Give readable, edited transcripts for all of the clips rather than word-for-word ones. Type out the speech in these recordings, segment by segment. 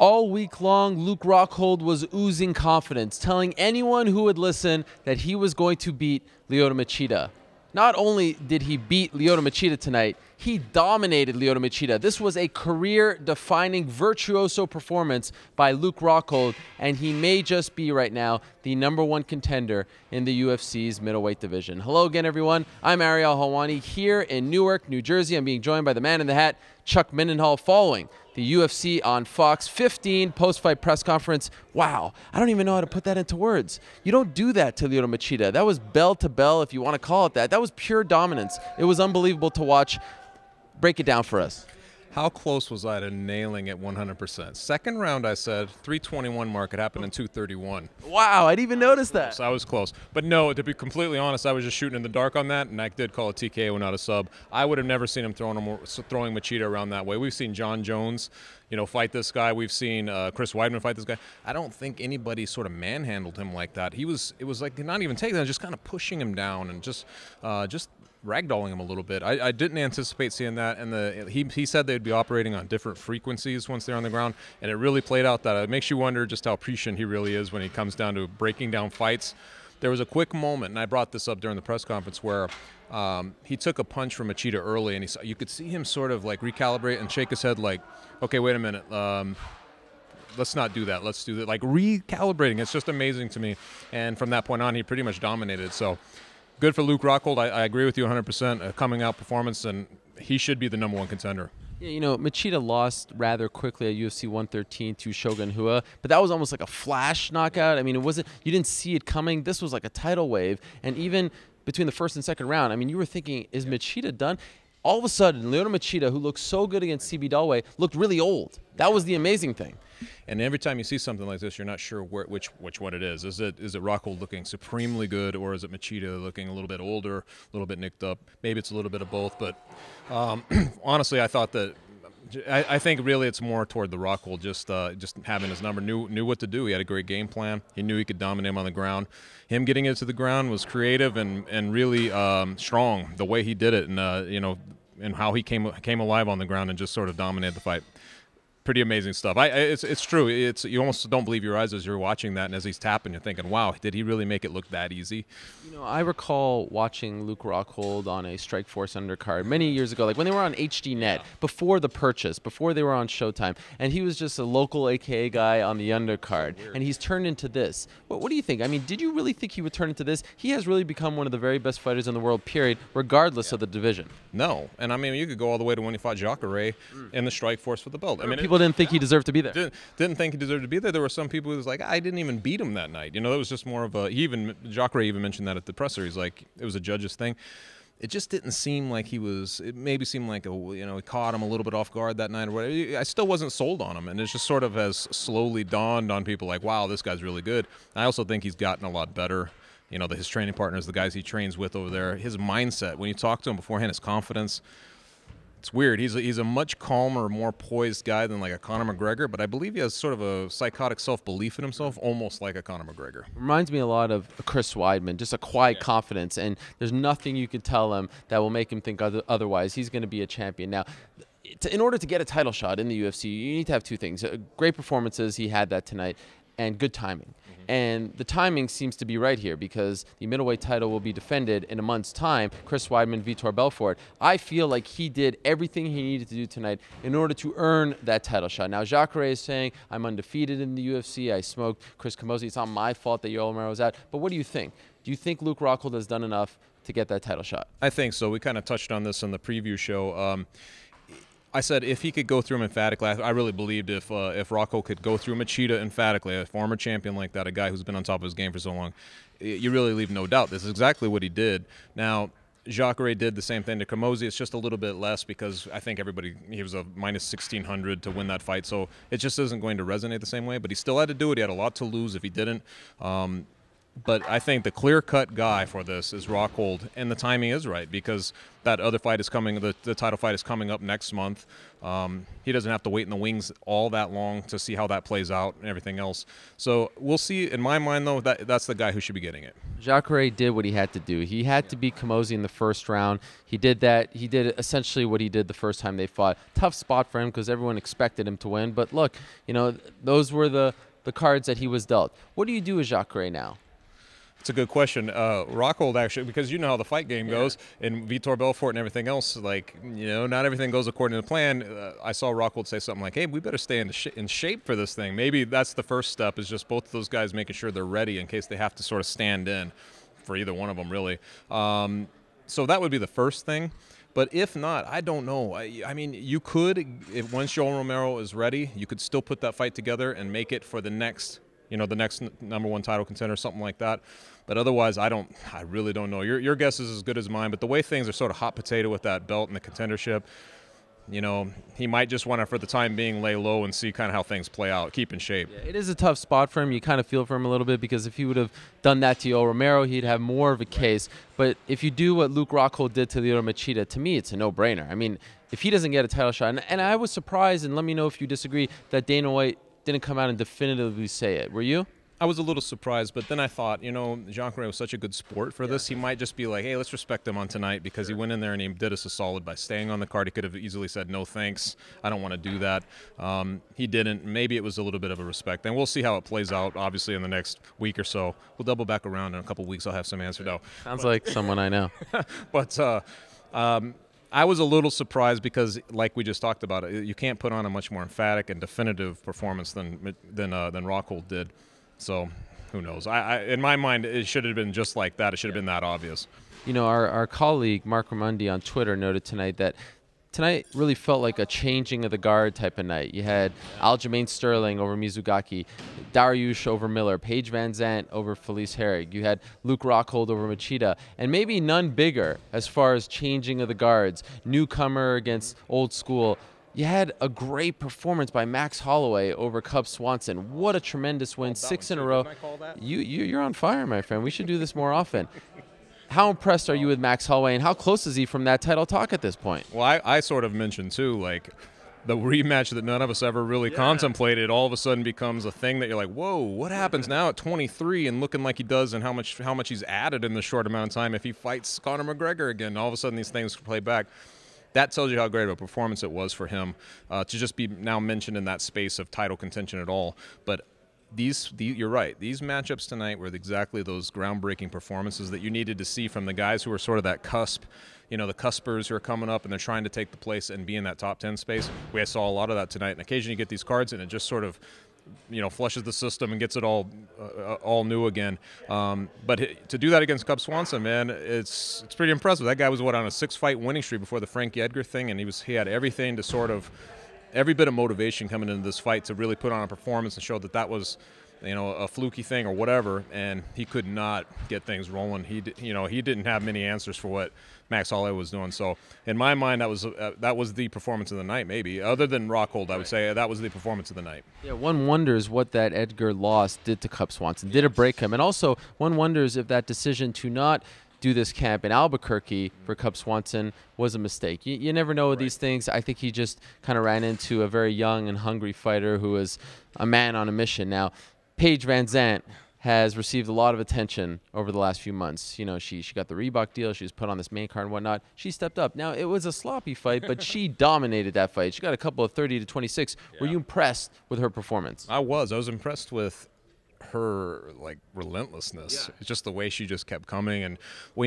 All week long, Luke Rockhold was oozing confidence, telling anyone who would listen that he was going to beat Lyoto Machida. Not only did he beat Lyoto Machida tonight, he dominated Lyoto Machida. This was a career-defining virtuoso performance by Luke Rockhold, and he may just be right now the #1 contender in the UFC's middleweight division. Hello again, everyone. I'm Ariel Helwani here in Newark, New Jersey. I'm being joined by the man in the hat, Chuck Mindenhall, following the UFC on Fox 15 post-fight press conference. Wow, I don't even know how to put that into words. You don't do that to Lyoto Machida. That was bell to bell, if you want to call it that. That was pure dominance. It was unbelievable to watch. Break it down for us. How close was I to nailing it 100%? Second round, I said 321 mark. It happened in 231. Wow, I didn't even notice that. So I was close. But no, to be completely honest, I was just shooting in the dark on that, and I did call a TKO, not a sub. I would have never seen him throwing Machida around that way. We've seen John Jones, fight this guy. We've seen Chris Weidman fight this guy. I don't think anybody sort of manhandled him like that. It was like not even taking that, just kind of pushing him down and just ragdolling him a little bit. I didn't anticipate seeing that, and he said they'd be operating on different frequencies once they're on the ground, and it really played out that. It makes you wonder just how prescient he really is when he comes down to breaking down fights. There was a quick moment, and I brought this up during the press conference, where he took a punch from Machida early, and you could see him sort of like recalibrate and shake his head like, okay, wait a minute, let's not do that. Let's do that. Like recalibrating. It's just amazing to me. And from that point on, he pretty much dominated. So good for Luke Rockhold. I agree with you 100%. A coming out performance, and he should be the #1 contender. Yeah, Machida lost rather quickly at UFC 113 to Shogun Rua, but that was almost like a flash knockout. I mean, you didn't see it coming. This was like a tidal wave, and even between the first and second round, I mean, you were thinking, is Machida done? All of a sudden, Lyoto Machida, who looked so good against CB Dallway, looked really old. That was the amazing thing. And every time you see something like this, you're not sure which one it is. Is it Rockhold looking supremely good, or is it Machida looking a little bit older, a little bit nicked up? Maybe it's a little bit of both. But honestly, I think really it's more toward the Rockhold, just having his number, knew what to do. He had a great game plan. He knew he could dominate him on the ground. Him getting it to the ground was creative and really strong. The way he did it, and how he came alive on the ground and just sort of dominated the fight. Pretty amazing stuff. It's true. You almost don't believe your eyes as you're watching that, and as he's tapping, you're thinking, "Wow, did he really make it look that easy?" I recall watching Luke Rockhold on a Strikeforce undercard many years ago, like when they were on HDNet, before the purchase, before they were on Showtime, and he was just a local AKA guy on the undercard, and he's turned into this. What do you think? I mean, did you really think he would turn into this? He has really become one of the very best fighters in the world, period, regardless of the division. No, and I mean, you could go all the way to when he fought Jacare in the Strikeforce for the belt. I mean, people didn't think he deserved to be there. Didn't think he deserved to be there. There were some people who was like, I didn't even beat him that night. It was just more of a. Jacare even mentioned that at the presser. He's like, it was a judge's thing. It just didn't seem like he was. It maybe seemed like he caught him a little bit off guard that night or whatever. I still wasn't sold on him, and it just sort of has slowly dawned on people like, wow, this guy's really good. I also think he's gotten a lot better. His training partners, the guys he trains with over there, his mindset. When you talk to him beforehand, his confidence. It's weird. He's a much calmer, more poised guy than like a Conor McGregor, but I believe he has sort of a psychotic self-belief in himself, almost like a Conor McGregor. Reminds me a lot of Chris Weidman, just a quiet confidence, and there's nothing you can tell him that will make him think otherwise. He's going to be a champion. Now, in order to get a title shot in the UFC, you need to have two things. Great performances, he had that tonight, and good timing. And the timing seems to be right here because the middleweight title will be defended in a month's time. Chris Weidman, Vitor Belfort. I feel like he did everything he needed to do tonight in order to earn that title shot. Now, Jacare is saying, I'm undefeated in the UFC. I smoked Chris Camozzi. It's not my fault that Yoel Romero was out. But what do you think? Do you think Luke Rockhold has done enough to get that title shot? I think so. We kind of touched on this in the preview show. I said if he could go through him emphatically, I really believed if Rockhold could go through Machida emphatically, a former champion like that, a guy who's been on top of his game for so long, you really leave no doubt. This is exactly what he did. Now, Jacare did the same thing to Camozzi. It's just a little bit less because I think he was a minus 1,600 to win that fight, so it just isn't going to resonate the same way. But he still had to do it. He had a lot to lose if he didn't. But I think the clear-cut guy for this is Rockhold, and the timing is right because that other fight is coming. The title fight is coming up next month. He doesn't have to wait in the wings all that long to see how that plays out and everything else. So we'll see. In my mind, though, that's the guy who should be getting it. Jacare did what he had to do. He had to beat Camozzi in the first round. He did that. He did essentially what he did the first time they fought. Tough spot for him because everyone expected him to win. But look, those were the cards that he was dealt. What do you do with Jacare now? It's a good question. Rockhold, actually, because you know how the fight game goes, and Vitor Belfort and everything else, not everything goes according to plan. I saw Rockhold say something like, hey, we better stay in shape for this thing. Maybe that's the first step, is just both of those guys making sure they're ready in case they have to sort of stand in for either one of them, really. So that would be the first thing. But if not, I don't know. I mean, you could, once Joel Romero is ready, you could still put that fight together and make it for the next number one title contender, something like that. But otherwise, I really don't know. Your guess is as good as mine. But the way things are sort of hot potato with that belt and the contendership, he might just want to, for the time being, lay low and see kind of how things play out, keep in shape. Yeah, it is a tough spot for him. You kind of feel for him a little bit because if he would have done that to Yoel Romero, he'd have more of a case. But if you do what Luke Rockhold did to Lyoto Machida, to me, it's a no-brainer. I mean, if he doesn't get a title shot, and I was surprised, and let me know if you disagree, that Dana White didn't come out and definitively say it. Were you? I was a little surprised, but then I thought, Jacare was such a good sport for this. He might just be like, hey, let's respect him on tonight because he went in there and he did us a solid by staying on the card. He could have easily said, no thanks, I don't want to do that. He didn't. Maybe it was a little bit of a respect. And we'll see how it plays out, obviously, in the next week or so. We'll double back around in a couple weeks. I'll have some answer, though. Sounds like someone I know. But I was a little surprised because, like we just talked about, you can't put on a much more emphatic and definitive performance than Rockhold did. So who knows? In my mind, it should have been just like that. It should have been that obvious. Our colleague Mark Ramundi on Twitter noted tonight that tonight really felt like a changing of the guard type of night. You had Aljamain Sterling over Mizugaki, Dariush over Miller, Paige Van Zandt over Felice Herrig. You had Luke Rockhold over Machida, and maybe none bigger as far as changing of the guards. Newcomer against old school. You had a great performance by Max Holloway over Cub Swanson. What a tremendous win, 6 in a row. Didn't I call that? You're on fire, my friend. We should do this more often. How impressed are you with Max Holloway, and how close is he from that title talk at this point? Well, I sort of mentioned, too, like the rematch that none of us ever really contemplated all of a sudden becomes a thing that you're like, whoa, what happens now at 23 and looking like he does, and how much he's added in this short amount of time if he fights Conor McGregor again. All of a sudden these things play back. That tells you how great of a performance it was for him to just be now mentioned in that space of title contention at all. But you're right. These matchups tonight were exactly those groundbreaking performances that you needed to see from the guys who are sort of that cusp, the cuspers who are coming up and they're trying to take the place and be in that top 10 space. We saw a lot of that tonight. And occasionally you get these cards and it just sort of flushes the system and gets it all new again. But to do that against Cub Swanson, man, it's pretty impressive. That guy was on a 6-fight winning streak before the Frankie Edgar thing, and he had everything to sort of every bit of motivation coming into this fight to really put on a performance and show that was a fluky thing or whatever, and he could not get things rolling. He didn't have many answers for what Max Holloway was doing. So in my mind, that was the performance of the night. Maybe other than Rockhold, I would say that was the performance of the night. Yeah, one wonders what that Edgar loss did to Cub Swanson. Did it break him? And also, one wonders if that decision to not do this camp in Albuquerque for Cub Swanson was a mistake. You never know with these things. I think he just kind of ran into a very young and hungry fighter who was a man on a mission. Now, Paige Van Zandt has received a lot of attention over the last few months. She got the Reebok deal. She was put on this main card and whatnot. She stepped up. Now, it was a sloppy fight, but she dominated that fight. She got a couple of 30-26. Yeah. Were you impressed with her performance? I was impressed with her relentlessness. Yeah. It's just the way she just kept coming, and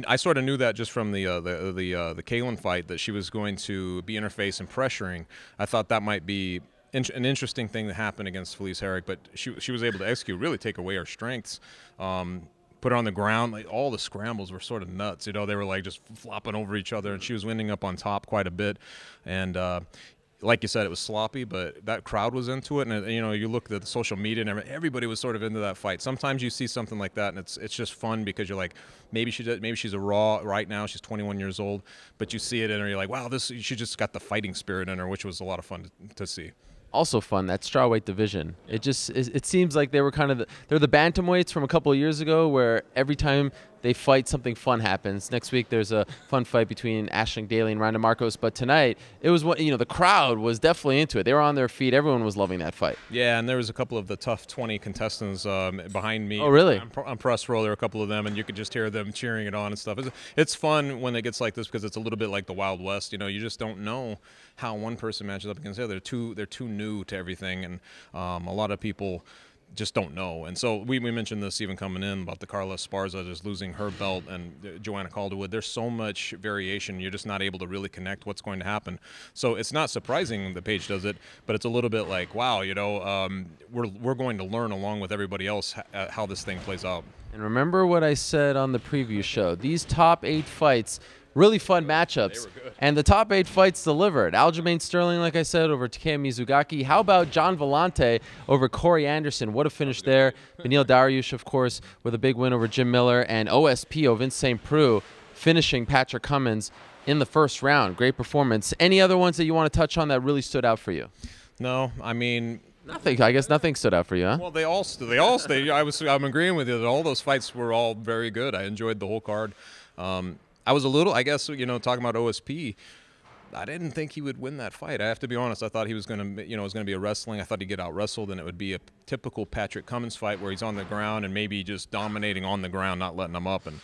I sort of knew that just from the Kaylin fight that she was going to be interface and pressuring. I thought that might be an interesting thing that happened against Felice Herrig, but she was able to execute, really take away her strengths, put her on the ground. All the scrambles were sort of nuts. They were just flopping over each other, and she was winning up on top quite a bit. And like you said, it was sloppy, but that crowd was into it. And you look at the social media and everybody was sort of into that fight. Sometimes you see something like that, and it's just fun because you're like, maybe she's a raw right now. She's 21 years old, but you see it in her, you're like, wow, she just got the fighting spirit in her, which was a lot of fun to see. Also fun, that strawweight division. It seems like they were kind of they're the bantamweights from a couple of years ago, where every time they fight, something fun happens. Next week there's a fun fight between Ashling Daly and Ronda Marcos, but tonight it was the crowd was definitely into it. They were on their feet. Everyone was loving that fight. Yeah, and there was a couple of the tough 20 contestants behind me. Oh, really? On press row, there were a couple of them, and you could just hear them cheering it on and stuff. It's fun when it gets like this because it's a little bit like the Wild West. You just don't know how one person matches up against the other. They're too new to everything, and a lot of people just don't know. And so we mentioned this even coming in about the Carla Esparza just losing her belt and Joanna Calderwood. There's so much variation. You're just not able to really connect what's going to happen. So it's not surprising that Paige does it, but it's a little bit like, wow, we're going to learn along with everybody else how this thing plays out. And remember what I said on the preview show. These top 8 fights, really fun matchups. And the top 8 fights delivered. Aljamain Sterling, like I said, over Takeo Mizugaki. How about John Vellante over Corey Anderson? What a finish there. Beneil Dariush, of course, with a big win over Jim Miller. And OSP, Vince St. Preux, finishing Patrick Cummins in the first round. Great performance. Any other ones that you want to touch on that really stood out for you? No, I mean... Nothing. I guess nothing stood out for you, huh? Well, they all stay. I'm agreeing with you that all those fights were all very good. I enjoyed the whole card. I was a little, I guess, talking about OSP, I didn't think he would win that fight. I have to be honest. I thought he was going to, it was going to be a wrestling. I thought he'd get out wrestled, and it would be a typical Patrick Cummins fight where he's on the ground and maybe just dominating on the ground, not letting him up, and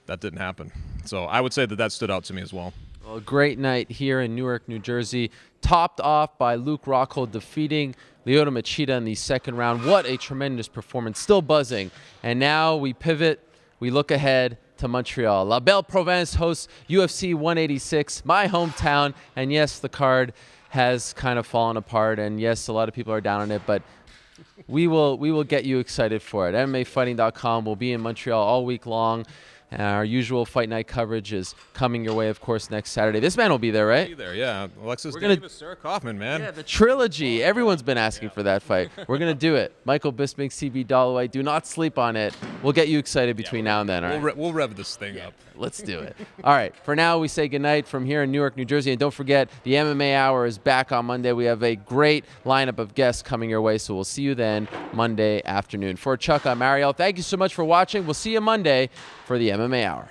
that didn't happen. So I would say that stood out to me as well. Well, a great night here in Newark, New Jersey, topped off by Luke Rockhold defeating Lyoto Machida in the second round. What a tremendous performance. Still buzzing. And now we pivot. We look ahead to Montreal. La Belle Province hosts UFC 186, my hometown. And yes, the card has kind of fallen apart. And yes, a lot of people are down on it, but we will get you excited for it. MMAfighting.com will be in Montreal all week long. Our usual fight night coverage is coming your way, of course, next Saturday. This man will be there, right? Be there, yeah. Alexis Davis, Sarah Kaufman, man. Yeah, the trilogy. Everyone's been asking for that fight. We're going to do it. Michael Bisping, CB Dalloway. Do not sleep on it. We'll get you excited between now and then, all right? We'll rev this thing up. Let's do it. All right. For now, we say goodnight from here in Newark, New Jersey. And don't forget, the MMA Hour is back on Monday. We have a great lineup of guests coming your way, so we'll see you then Monday afternoon. For Chuck, I'm Ariel. Thank you so much for watching. We'll see you Monday for the MMA Hour.